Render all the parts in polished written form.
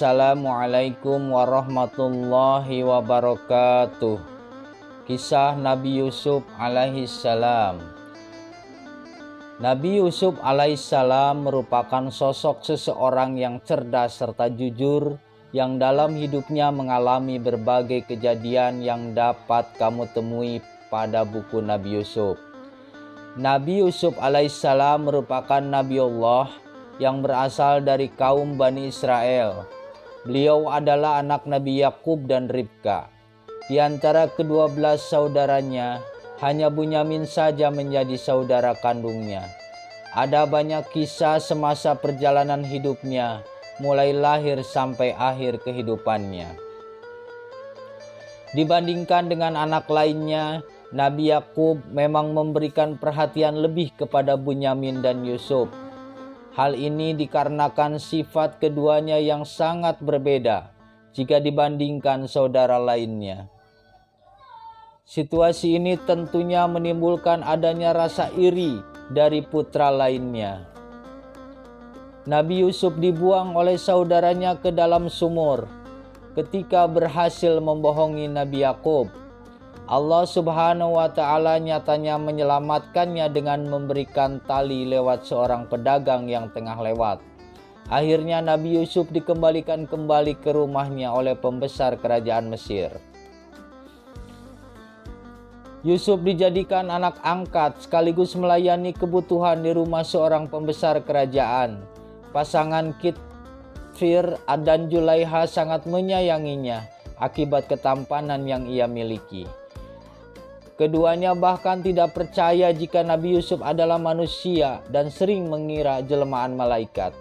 Assalamualaikum warahmatullahi wabarakatuh. Kisah Nabi Yusuf alaihissalam. Nabi Yusuf alaihissalam merupakan sosok seseorang yang cerdas serta jujur, yang dalam hidupnya mengalami berbagai kejadian yang dapat kamu temui pada buku Nabi Yusuf. Nabi Yusuf alaihissalam merupakan Nabi Allah yang berasal dari kaum Bani Israel. Beliau adalah anak Nabi Yakub dan Ribka. Di antara ke-12 saudaranya, hanya Bunyamin saja menjadi saudara kandungnya. Ada banyak kisah semasa perjalanan hidupnya, mulai lahir sampai akhir kehidupannya. Dibandingkan dengan anak lainnya, Nabi Yakub memang memberikan perhatian lebih kepada Bunyamin dan Yusuf. Hal ini dikarenakan sifat keduanya yang sangat berbeda jika dibandingkan saudara lainnya. Situasi ini tentunya menimbulkan adanya rasa iri dari putra lainnya. Nabi Yusuf dibuang oleh saudaranya ke dalam sumur ketika berhasil membohongi Nabi Yakub. Allah Subhanahu wa Ta'ala nyatanya menyelamatkannya dengan memberikan tali lewat seorang pedagang yang tengah lewat. Akhirnya Nabi Yusuf dikembalikan kembali ke rumahnya oleh pembesar kerajaan Mesir. Yusuf dijadikan anak angkat sekaligus melayani kebutuhan di rumah seorang pembesar kerajaan. Pasangan Kitfir dan Julaiha sangat menyayanginya akibat ketampanan yang ia miliki. Keduanya bahkan tidak percaya jika Nabi Yusuf adalah manusia dan sering mengira jelmaan malaikat.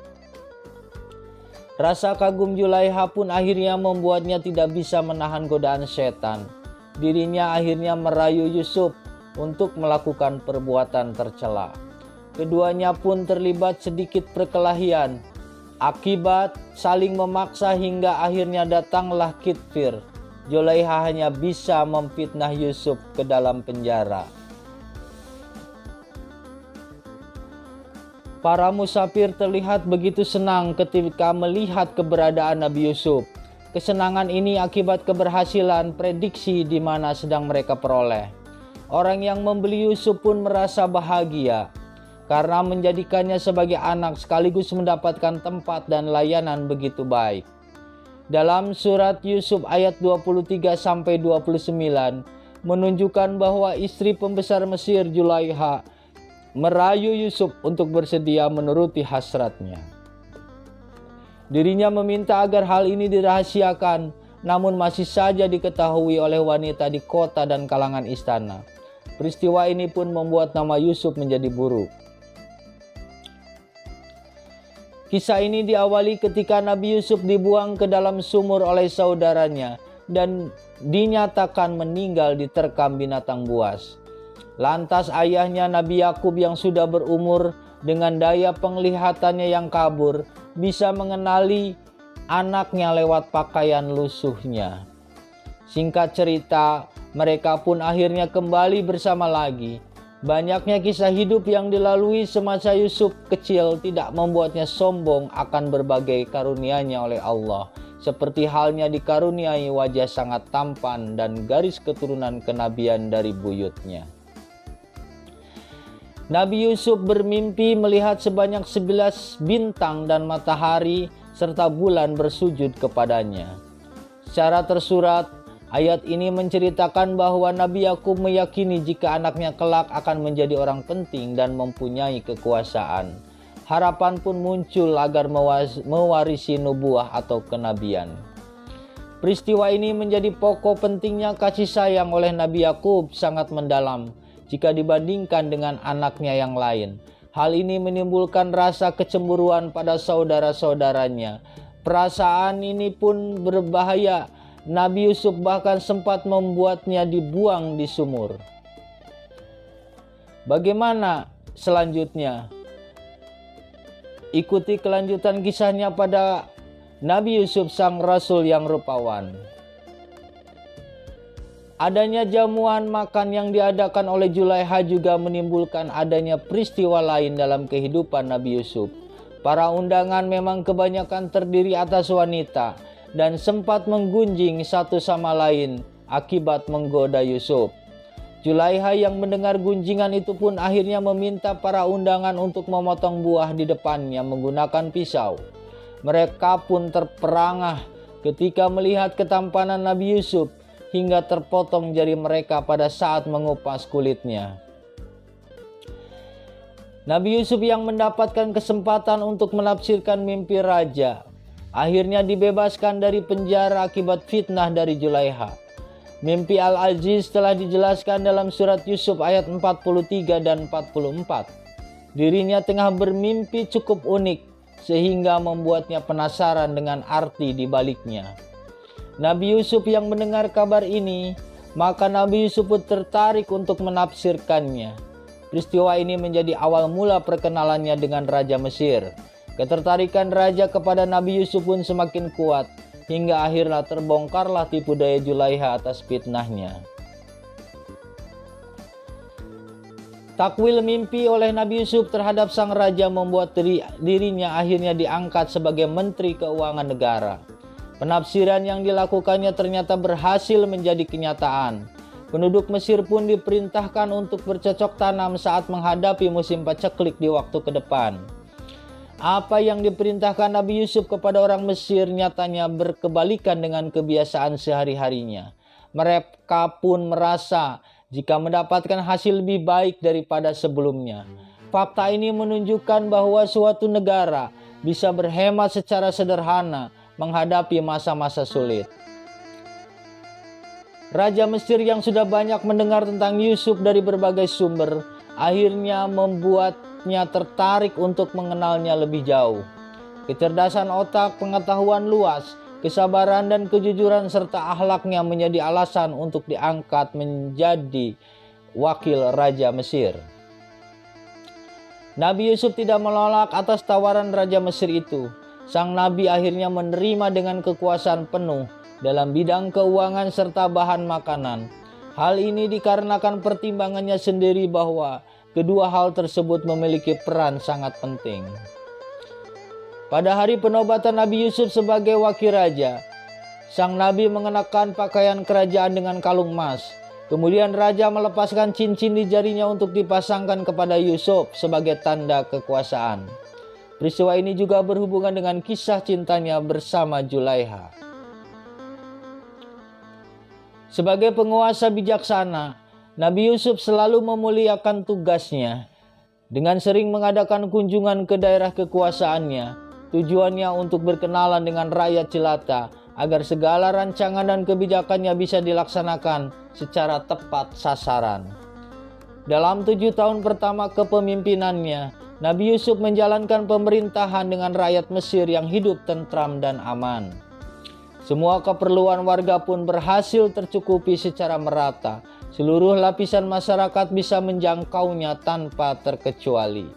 Rasa kagum Julaiha pun akhirnya membuatnya tidak bisa menahan godaan setan. Dirinya akhirnya merayu Yusuf untuk melakukan perbuatan tercela. Keduanya pun terlibat sedikit perkelahian. Akibat saling memaksa hingga akhirnya datanglah Kitfir. Julaiha hanya bisa memfitnah Yusuf ke dalam penjara. Para musafir terlihat begitu senang ketika melihat keberadaan Nabi Yusuf. Kesenangan ini akibat keberhasilan prediksi di mana sedang mereka peroleh. Orang yang membeli Yusuf pun merasa bahagia karena menjadikannya sebagai anak sekaligus mendapatkan tempat dan layanan begitu baik. Dalam surat Yusuf ayat 23-29 menunjukkan bahwa istri pembesar Mesir Julaiha merayu Yusuf untuk bersedia menuruti hasratnya. Dirinya meminta agar hal ini dirahasiakan, namun masih saja diketahui oleh wanita di kota dan kalangan istana. Peristiwa ini pun membuat nama Yusuf menjadi buruk. Kisah ini diawali ketika Nabi Yusuf dibuang ke dalam sumur oleh saudaranya dan dinyatakan meninggal diterkam binatang buas. Lantas ayahnya Nabi Yakub yang sudah berumur dengan daya penglihatannya yang kabur bisa mengenali anaknya lewat pakaian lusuhnya. Singkat cerita, mereka pun akhirnya kembali bersama lagi. Banyaknya kisah hidup yang dilalui semasa Yusuf kecil tidak membuatnya sombong akan berbagai karunia-Nya oleh Allah, seperti halnya dikaruniai wajah sangat tampan dan garis keturunan kenabian dari buyutnya. Nabi Yusuf bermimpi melihat sebanyak 11 bintang dan matahari serta bulan bersujud kepadanya. Secara tersurat, ayat ini menceritakan bahwa Nabi Yakub meyakini jika anaknya kelak akan menjadi orang penting dan mempunyai kekuasaan. Harapan pun muncul agar mewarisi nubuah atau kenabian. Peristiwa ini menjadi pokok pentingnya kasih sayang oleh Nabi Yakub sangat mendalam jika dibandingkan dengan anaknya yang lain. Hal ini menimbulkan rasa kecemburuan pada saudara-saudaranya. Perasaan ini pun berbahaya. Nabi Yusuf bahkan sempat membuatnya dibuang di sumur. Bagaimana selanjutnya? Ikuti kelanjutan kisahnya pada Nabi Yusuf sang Rasul yang rupawan. Adanya jamuan makan yang diadakan oleh Julaiha juga menimbulkan adanya peristiwa lain dalam kehidupan Nabi Yusuf. Para undangan memang kebanyakan terdiri atas wanita dan sempat menggunjing satu sama lain akibat menggoda Yusuf. Zulaiha yang mendengar gunjingan itu pun akhirnya meminta para undangan untuk memotong buah di depannya menggunakan pisau. Mereka pun terperangah ketika melihat ketampanan Nabi Yusuf hingga terpotong jari mereka pada saat mengupas kulitnya. Nabi Yusuf yang mendapatkan kesempatan untuk menafsirkan mimpi raja, akhirnya dibebaskan dari penjara akibat fitnah dari Zulaiha. Mimpi Al-Aziz telah dijelaskan dalam surat Yusuf ayat 43 dan 44. Dirinya tengah bermimpi cukup unik sehingga membuatnya penasaran dengan arti di baliknya. Nabi Yusuf yang mendengar kabar ini, maka Nabi Yusuf pun tertarik untuk menafsirkannya. Peristiwa ini menjadi awal mula perkenalannya dengan Raja Mesir. Ketertarikan raja kepada Nabi Yusuf pun semakin kuat, hingga akhirnya terbongkarlah tipu daya Zulaiha atas fitnahnya. Takwil mimpi oleh Nabi Yusuf terhadap sang raja membuat dirinya akhirnya diangkat sebagai Menteri Keuangan Negara. Penafsiran yang dilakukannya ternyata berhasil menjadi kenyataan. Penduduk Mesir pun diperintahkan untuk bercocok tanam saat menghadapi musim paceklik di waktu ke depan. Apa yang diperintahkan Nabi Yusuf kepada orang Mesir nyatanya berkebalikan dengan kebiasaan sehari-harinya. Mereka pun merasa jika mendapatkan hasil lebih baik daripada sebelumnya. Fakta ini menunjukkan bahwa suatu negara bisa berhemat secara sederhana menghadapi masa-masa sulit. Raja Mesir yang sudah banyak mendengar tentang Yusuf dari berbagai sumber, akhirnya membuatnya tertarik untuk mengenalnya lebih jauh. Kecerdasan otak, pengetahuan luas, kesabaran dan kejujuran serta akhlaknya menjadi alasan untuk diangkat menjadi wakil Raja Mesir. Nabi Yusuf tidak menolak atas tawaran Raja Mesir itu. Sang Nabi akhirnya menerima dengan kekuasaan penuh dalam bidang keuangan serta bahan makanan. Hal ini dikarenakan pertimbangannya sendiri bahwa kedua hal tersebut memiliki peran sangat penting. Pada hari penobatan Nabi Yusuf sebagai wakil raja, sang Nabi mengenakan pakaian kerajaan dengan kalung emas. Kemudian raja melepaskan cincin di jarinya untuk dipasangkan kepada Yusuf sebagai tanda kekuasaan. Peristiwa ini juga berhubungan dengan kisah cintanya bersama Zulaiha. Sebagai penguasa bijaksana, Nabi Yusuf selalu memuliakan tugasnya. Dengan sering mengadakan kunjungan ke daerah kekuasaannya, tujuannya untuk berkenalan dengan rakyat jelata agar segala rancangan dan kebijakannya bisa dilaksanakan secara tepat sasaran. Dalam 7 tahun pertama kepemimpinannya, Nabi Yusuf menjalankan pemerintahan dengan rakyat Mesir yang hidup tentram dan aman. Semua keperluan warga pun berhasil tercukupi secara merata. Seluruh lapisan masyarakat bisa menjangkaunya tanpa terkecuali.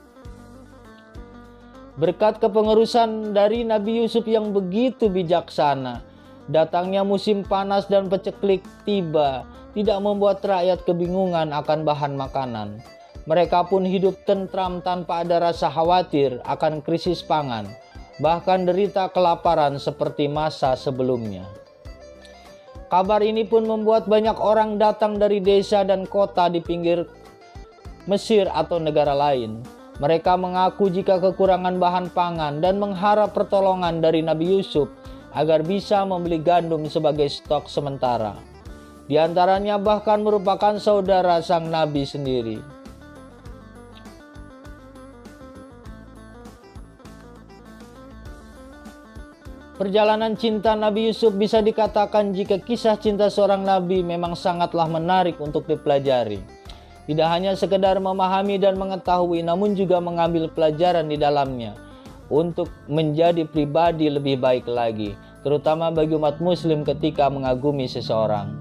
Berkat kepengurusan dari Nabi Yusuf yang begitu bijaksana, datangnya musim panas dan paceklik tiba tidak membuat rakyat kebingungan akan bahan makanan. Mereka pun hidup tentram tanpa ada rasa khawatir akan krisis pangan, bahkan derita kelaparan seperti masa sebelumnya. Kabar ini pun membuat banyak orang datang dari desa dan kota di pinggir Mesir atau negara lain. Mereka mengaku jika kekurangan bahan pangan dan mengharap pertolongan dari Nabi Yusuf agar bisa membeli gandum sebagai stok sementara. Di antaranya bahkan merupakan saudara sang Nabi sendiri. Perjalanan cinta Nabi Yusuf bisa dikatakan jika kisah cinta seorang nabi memang sangatlah menarik untuk dipelajari. Tidak hanya sekedar memahami dan mengetahui, namun juga mengambil pelajaran di dalamnya untuk menjadi pribadi lebih baik lagi, terutama bagi umat muslim ketika mengagumi seseorang.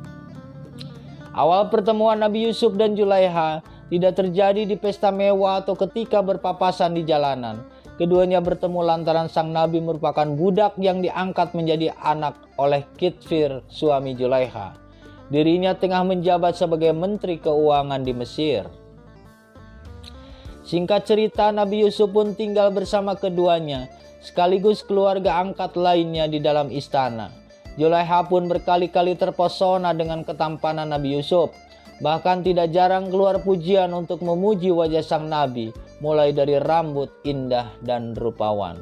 Awal pertemuan Nabi Yusuf dan Zulaiha tidak terjadi di pesta mewah atau ketika berpapasan di jalanan. Keduanya bertemu lantaran sang Nabi merupakan budak yang diangkat menjadi anak oleh Kitfir, suami Zulaiha. Dirinya tengah menjabat sebagai Menteri Keuangan di Mesir. Singkat cerita, Nabi Yusuf pun tinggal bersama keduanya, sekaligus keluarga angkat lainnya di dalam istana. Zulaiha pun berkali-kali terpesona dengan ketampanan Nabi Yusuf. Bahkan tidak jarang keluar pujian untuk memuji wajah sang Nabi, mulai dari rambut indah dan rupawan.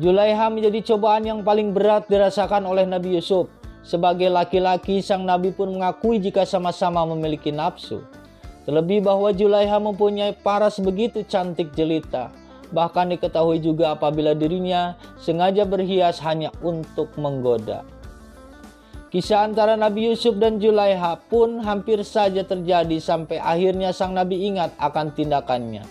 Zulaiha menjadi cobaan yang paling berat dirasakan oleh Nabi Yusuf. Sebagai laki-laki, sang Nabi pun mengakui jika sama-sama memiliki nafsu. Terlebih bahwa Zulaiha mempunyai paras begitu cantik jelita. Bahkan diketahui juga apabila dirinya sengaja berhias hanya untuk menggoda. Kisah antara Nabi Yusuf dan Zulaiha pun hampir saja terjadi sampai akhirnya sang Nabi ingat akan tindakannya.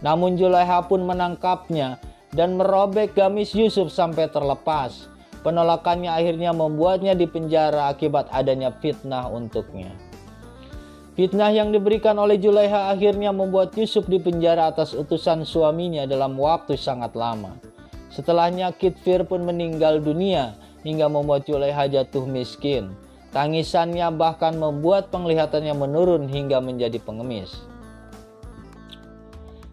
Namun Zulaiha pun menangkapnya dan merobek gamis Yusuf sampai terlepas. Penolakannya akhirnya membuatnya dipenjara akibat adanya fitnah untuknya. Fitnah yang diberikan oleh Zulaiha akhirnya membuat Yusuf dipenjara atas utusan suaminya dalam waktu sangat lama. Setelahnya Kitfir pun meninggal dunia hingga membuat Zulaiha jatuh miskin. Tangisannya bahkan membuat penglihatannya menurun hingga menjadi pengemis.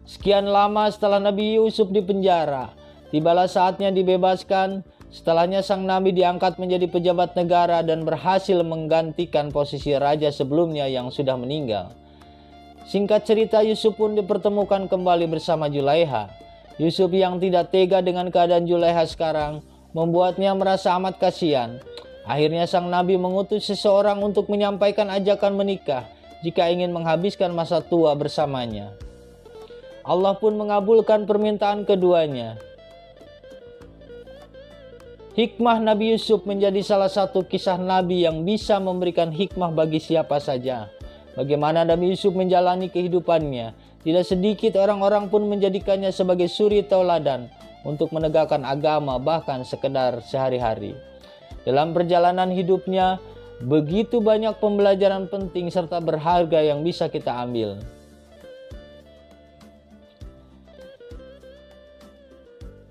Sekian lama setelah Nabi Yusuf dipenjara, tibalah saatnya dibebaskan. Setelahnya sang Nabi diangkat menjadi pejabat negara dan berhasil menggantikan posisi raja sebelumnya yang sudah meninggal. Singkat cerita, Yusuf pun dipertemukan kembali bersama Zulaiha. Yusuf yang tidak tega dengan keadaan Zulaiha sekarang membuatnya merasa amat kasihan. Akhirnya sang Nabi mengutus seseorang untuk menyampaikan ajakan menikah jika ingin menghabiskan masa tua bersamanya. Allah pun mengabulkan permintaan keduanya. Hikmah Nabi Yusuf menjadi salah satu kisah Nabi yang bisa memberikan hikmah bagi siapa saja. Bagaimana Nabi Yusuf menjalani kehidupannya, tidak sedikit orang-orang pun menjadikannya sebagai suri tauladan untuk menegakkan agama bahkan sekedar sehari-hari. Dalam perjalanan hidupnya, begitu banyak pembelajaran penting serta berharga yang bisa kita ambil.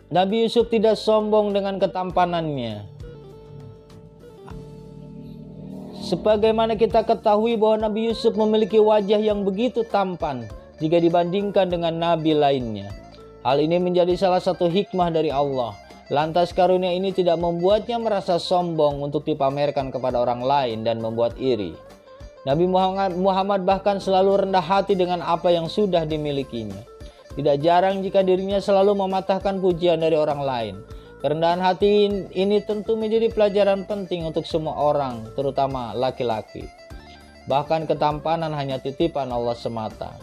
Nabi Yusuf tidak sombong dengan ketampanannya. Sebagaimana kita ketahui bahwa Nabi Yusuf memiliki wajah yang begitu tampan jika dibandingkan dengan nabi lainnya. Hal ini menjadi salah satu hikmah dari Allah. Lantas karunia ini tidak membuatnya merasa sombong untuk dipamerkan kepada orang lain dan membuat iri. Nabi Muhammad bahkan selalu rendah hati dengan apa yang sudah dimilikinya. Tidak jarang jika dirinya selalu mematahkan pujian dari orang lain. Kerendahan hati ini tentu menjadi pelajaran penting untuk semua orang, terutama laki-laki. Bahkan ketampanan hanya titipan Allah semata.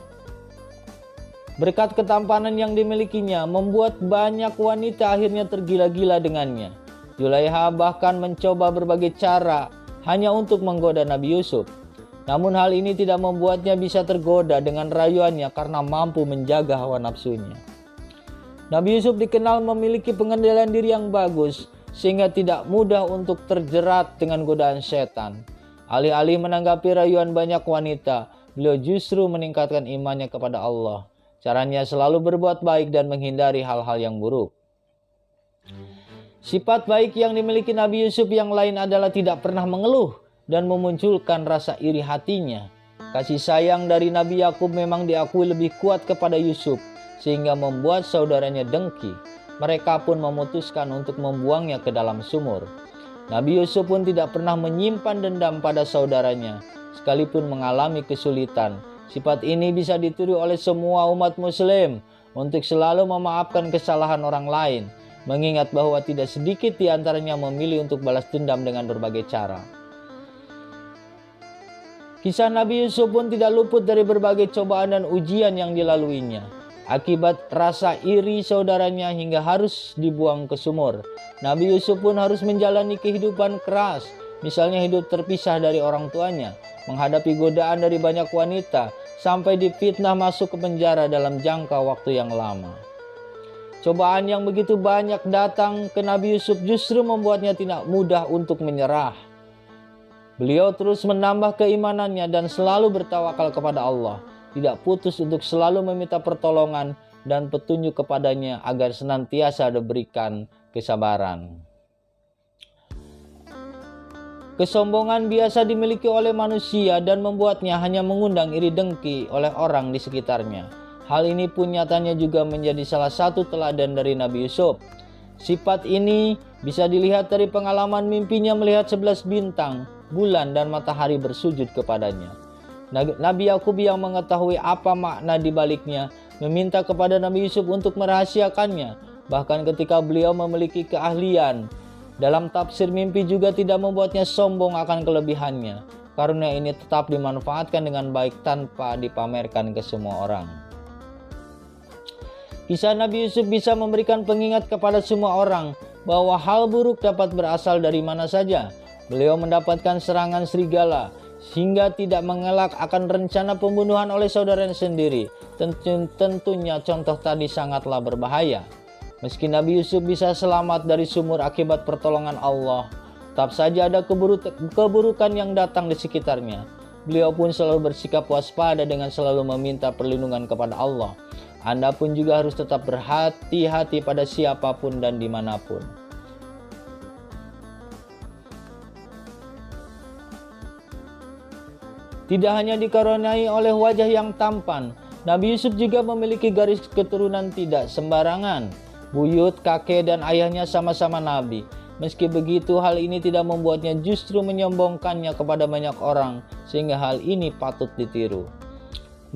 Berkat ketampanan yang dimilikinya, membuat banyak wanita akhirnya tergila-gila dengannya. Zulaiha bahkan mencoba berbagai cara hanya untuk menggoda Nabi Yusuf. Namun hal ini tidak membuatnya bisa tergoda dengan rayuannya karena mampu menjaga hawa nafsunya. Nabi Yusuf dikenal memiliki pengendalian diri yang bagus sehingga tidak mudah untuk terjerat dengan godaan setan. Alih-alih menanggapi rayuan banyak wanita, beliau justru meningkatkan imannya kepada Allah. Caranya selalu berbuat baik dan menghindari hal-hal yang buruk. Sifat baik yang dimiliki Nabi Yusuf yang lain adalah tidak pernah mengeluh dan memunculkan rasa iri hatinya. Kasih sayang dari Nabi Yakub memang diakui lebih kuat kepada Yusuf sehingga membuat saudaranya dengki. Mereka pun memutuskan untuk membuangnya ke dalam sumur. Nabi Yusuf pun tidak pernah menyimpan dendam pada saudaranya sekalipun mengalami kesulitan. Sifat ini bisa ditiru oleh semua umat muslim untuk selalu memaafkan kesalahan orang lain, mengingat bahwa tidak sedikit di antaranya memilih untuk balas dendam dengan berbagai cara. Kisah Nabi Yusuf pun tidak luput dari berbagai cobaan dan ujian yang dilaluinya. Akibat rasa iri saudaranya hingga harus dibuang ke sumur. Nabi Yusuf pun harus menjalani kehidupan keras. Misalnya hidup terpisah dari orang tuanya, menghadapi godaan dari banyak wanita, sampai difitnah masuk ke penjara dalam jangka waktu yang lama. Cobaan yang begitu banyak datang ke Nabi Yusuf justru membuatnya tidak mudah untuk menyerah. Beliau terus menambah keimanannya dan selalu bertawakal kepada Allah, tidak putus untuk selalu meminta pertolongan dan petunjuk kepadanya agar senantiasa diberikan kesabaran. Kesombongan biasa dimiliki oleh manusia dan membuatnya hanya mengundang iri dengki oleh orang di sekitarnya. Hal ini pun nyatanya juga menjadi salah satu teladan dari Nabi Yusuf. Sifat ini bisa dilihat dari pengalaman mimpinya melihat 11 bintang, bulan dan matahari bersujud kepadanya. Nabi Yakub yang mengetahui apa makna di baliknya meminta kepada Nabi Yusuf untuk merahasiakannya. Bahkan ketika beliau memiliki keahlian dalam tafsir mimpi juga tidak membuatnya sombong akan kelebihannya. Karunia ini tetap dimanfaatkan dengan baik tanpa dipamerkan ke semua orang. Kisah Nabi Yusuf bisa memberikan pengingat kepada semua orang bahwa hal buruk dapat berasal dari mana saja. Beliau mendapatkan serangan serigala sehingga tidak mengelak akan rencana pembunuhan oleh saudaranya sendiri. Tentunya contoh tadi sangatlah berbahaya. Meski Nabi Yusuf bisa selamat dari sumur akibat pertolongan Allah, tetap saja ada keburukan yang datang di sekitarnya. Beliau pun selalu bersikap waspada dengan selalu meminta perlindungan kepada Allah. Anda pun juga harus tetap berhati-hati pada siapapun dan dimanapun. Tidak hanya dikaruniai oleh wajah yang tampan, Nabi Yusuf juga memiliki garis keturunan tidak sembarangan. Buyut, kakek, dan ayahnya sama-sama nabi. Meski begitu, hal ini tidak membuatnya justru menyombongkannya kepada banyak orang, sehingga hal ini patut ditiru.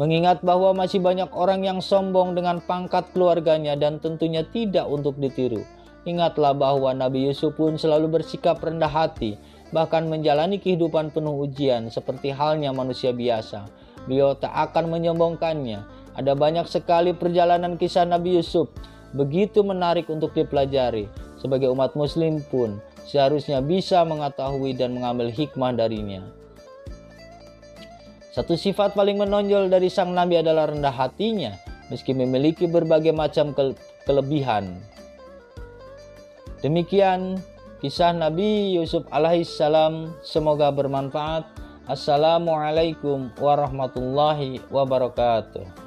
Mengingat bahwa masih banyak orang yang sombong dengan pangkat keluarganya dan tentunya tidak untuk ditiru. Ingatlah bahwa Nabi Yusuf pun selalu bersikap rendah hati, bahkan menjalani kehidupan penuh ujian seperti halnya manusia biasa. Beliau tak akan menyombongkannya. Ada banyak sekali perjalanan kisah Nabi Yusuf, begitu menarik untuk dipelajari. Sebagai umat muslim pun seharusnya bisa mengetahui dan mengambil hikmah darinya. Satu sifat paling menonjol dari sang Nabi adalah rendah hatinya, meski memiliki berbagai macam kelebihan. Demikian kisah Nabi Yusuf alaihissalam, semoga bermanfaat. Assalamualaikum warahmatullahi wabarakatuh.